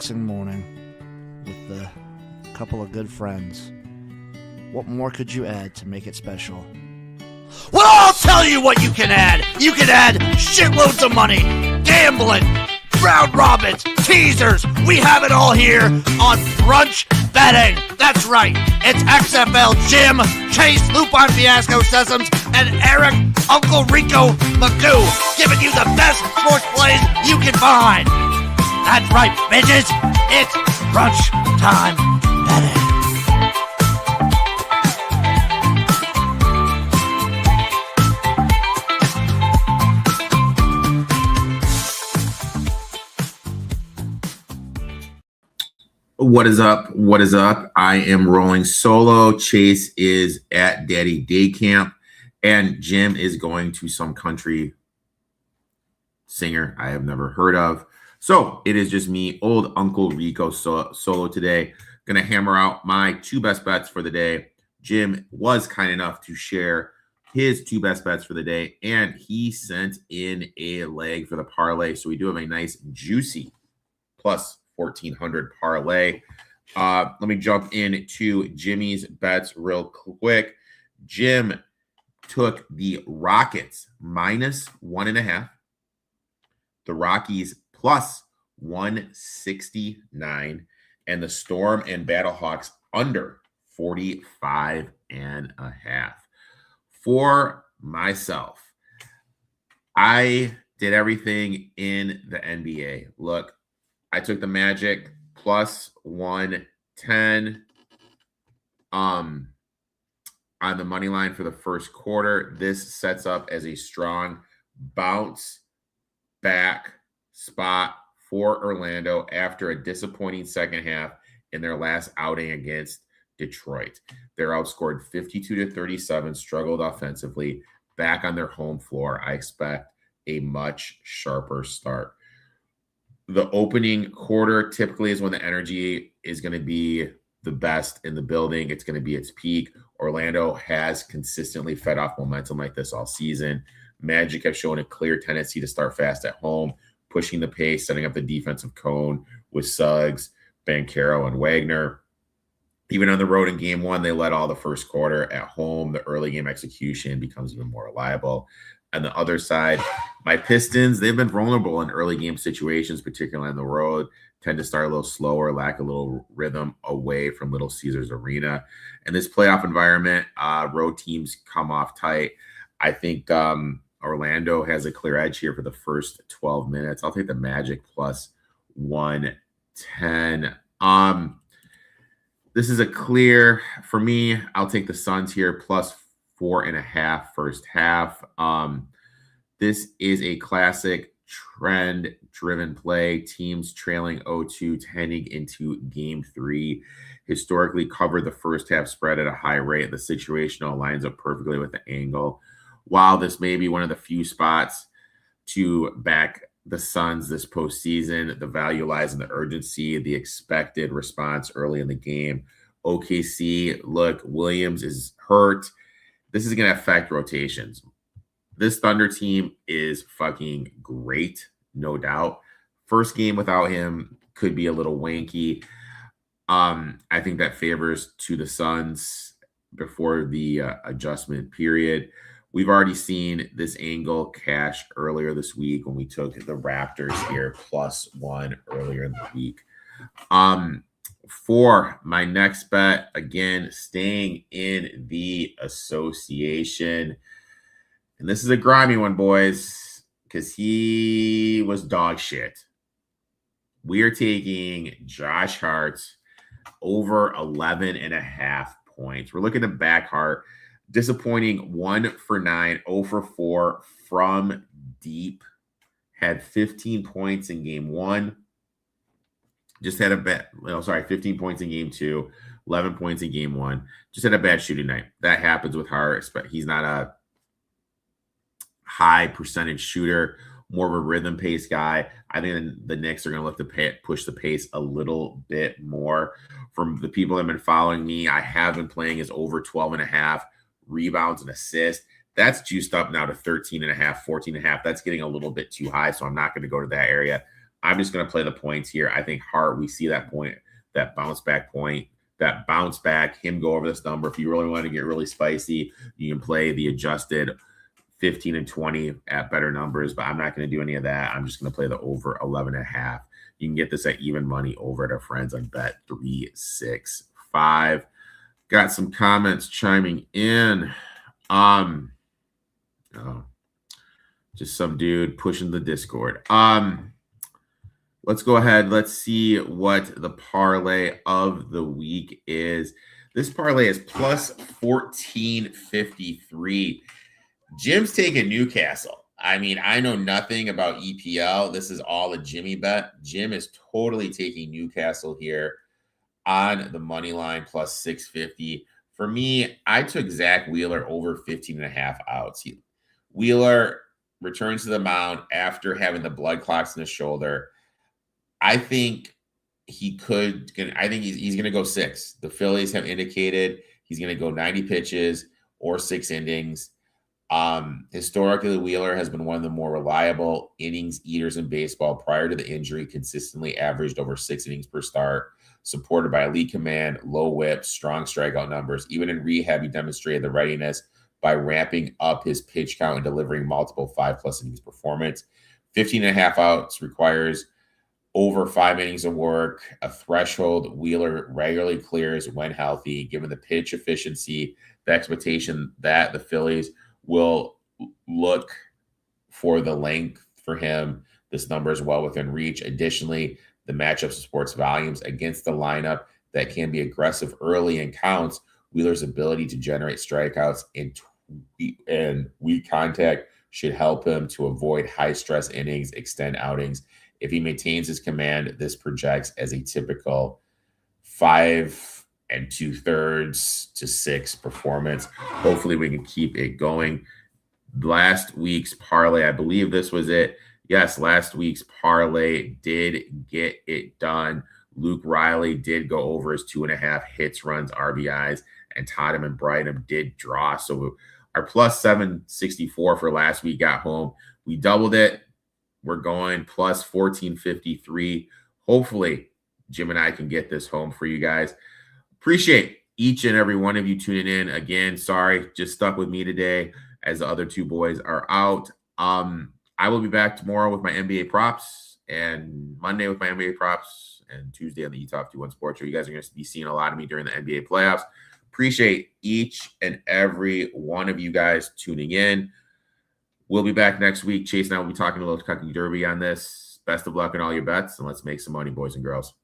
relaxing morning with a couple of good friends. What more could you add to make it special? Well, I'll tell you what you can add. You can add shitloads of money, gambling, round robins, teasers. We have it all here on Brunch Betting. That's right. It's XFL Jim, Chase, Lupin Fiasco Sessions, and Eric Uncle Rico Magoo giving you the best sports plays you can find. That's right, bitches. It's Brunchtime Betting. What is up? What is up? I am rolling solo. Chase is at Daddy Day Camp, and Jim is going to some country singer I have never heard of. So it is just me, old Uncle Rico solo today. Going to hammer out my two best bets for the day. Jim was kind enough to share his two best bets for the day, and he sent in a leg for the parlay. So we do have a nice juicy plus 1,400 parlay. Let me jump into Jimmy's bets real quick. Jim took the Rockets minus 1.5, the Rockies plus 169, and the Storm and Battlehawks under 45.5. For myself, I did everything in the NBA. Look, I took the Magic plus 110 on the money line for the first quarter. This sets up as a strong bounce back spot for Orlando after a disappointing second half in their last outing against Detroit. They're outscored 52-37, struggled offensively. Back on their home floor, I expect a much sharper start. The opening quarter typically is when the energy is going to be the best in the building. It's going to be its peak. Orlando has consistently fed off momentum like this all season. Magic have shown a clear tendency to start fast at home, pushing the pace, setting up the defensive cone with Suggs, Banchero, and Wagner. Even on the road in game one, they led all the first quarter. At home, the early game execution becomes even more reliable. On the other side, my Pistons, they've been vulnerable in early game situations, particularly on the road, tend to start a little slower, lack a little rhythm away from Little Caesars Arena. In this playoff environment, road teams come off tight. I think Orlando has a clear edge here for the first 12 minutes. I'll take the Magic plus 110. This is a clear, for me, I'll take the Suns here plus 4.5 first half. This is a classic trend-driven play. Teams trailing 0-2 heading into game 3. Historically covered the first half spread at a high rate. The situational lines up perfectly with the angle. While this may be one of the few spots to back the Suns this postseason, the value lies in the urgency, the expected response early in the game. OKC, look, Williams is hurt. This is going to affect rotations. This Thunder team is fucking great, no doubt. First game without him could be a little wanky. I think that favors to the Suns before the adjustment period. We've already seen this angle cash earlier this week when we took the Raptors here plus 1 earlier in the week. For my next bet, again, staying in the association. And this is a grimy one, boys, because he was dog shit. We are taking Josh Hart over 11.5 points. We're looking at back Hart. Disappointing 1 for 9, 0 for 4 from deep. Had 15 points in game 1. Just had a bad, 15 points in game 2, 11 points in game 1. Just had a bad shooting night. That happens with Hart. He's not a high percentage shooter, more of a rhythm pace guy. I think the Knicks are going to look to push the pace a little bit more. From the people that have been following me, I have been playing as over 12.5 rebounds and assists. That's juiced up now to 13.5, 14.5. That's getting a little bit too high, so I'm not going to go to that area. I'm just going to play the points here. I think Hart, we see that point, that bounce back point, that bounce back, him go over this number. If you really want to get really spicy, you can play the adjusted 15 and 20 at better numbers, but I'm not going to do any of that. I'm just going to play the over 11.5. You can get this at even money over at our friends on Bet365. Got some comments chiming in. Just some dude pushing the Discord. Let's go ahead. Let's see what the parlay of the week is. This parlay is plus 1453. Jim's taking Newcastle. I mean, I know nothing about EPL. This is all a Jimmy bet. Jim is totally taking Newcastle here on the money line plus 650. For me, I took Zach Wheeler over 15.5 outs. Wheeler returns to the mound after having the blood clots in his shoulder. I think he's going to go 6. The Phillies have indicated he's going to go 90 pitches or 6 innings. Historically, Wheeler has been one of the more reliable innings eaters in baseball. Prior to the injury, consistently averaged over 6 innings per start, supported by elite command, low whip, strong strikeout numbers. Even in rehab, he demonstrated the readiness by ramping up his pitch count and delivering multiple 5+ innings performance. 15.5 outs requires over 5 innings of work, a threshold Wheeler regularly clears when healthy. Given the pitch efficiency, the expectation that the Phillies will look for the length for him, this number is well within reach. Additionally, the matchup supports volumes against the lineup that can be aggressive early in counts. Wheeler's ability to generate strikeouts and weak contact should help him to avoid high-stress innings, extend outings. If he maintains his command, this projects as a typical 5 2/3 to 6 performance. Hopefully we can keep it going. Last week's parlay, I believe this was it. Yes, last week's parlay did get it done. Luke Riley did go over his 2.5 hits, runs, RBIs, and Tottenham and Brighton did draw. So our plus 764 for last week got home. We doubled it. We're going plus 1453. Hopefully, Jim and I can get this home for you guys. Appreciate each and every one of you tuning in. Again, sorry, just stuck with me today as the other 2 boys are out. I will be back tomorrow with my NBA props, and Monday with my NBA props, and Tuesday on the eTop 21 Sports Show. You guys are going to be seeing a lot of me during the NBA playoffs. Appreciate each and every one of you guys tuning in. We'll be back next week. Chase and I will be talking a little Kentucky Derby on this. Best of luck in all your bets, and let's make some money, boys and girls.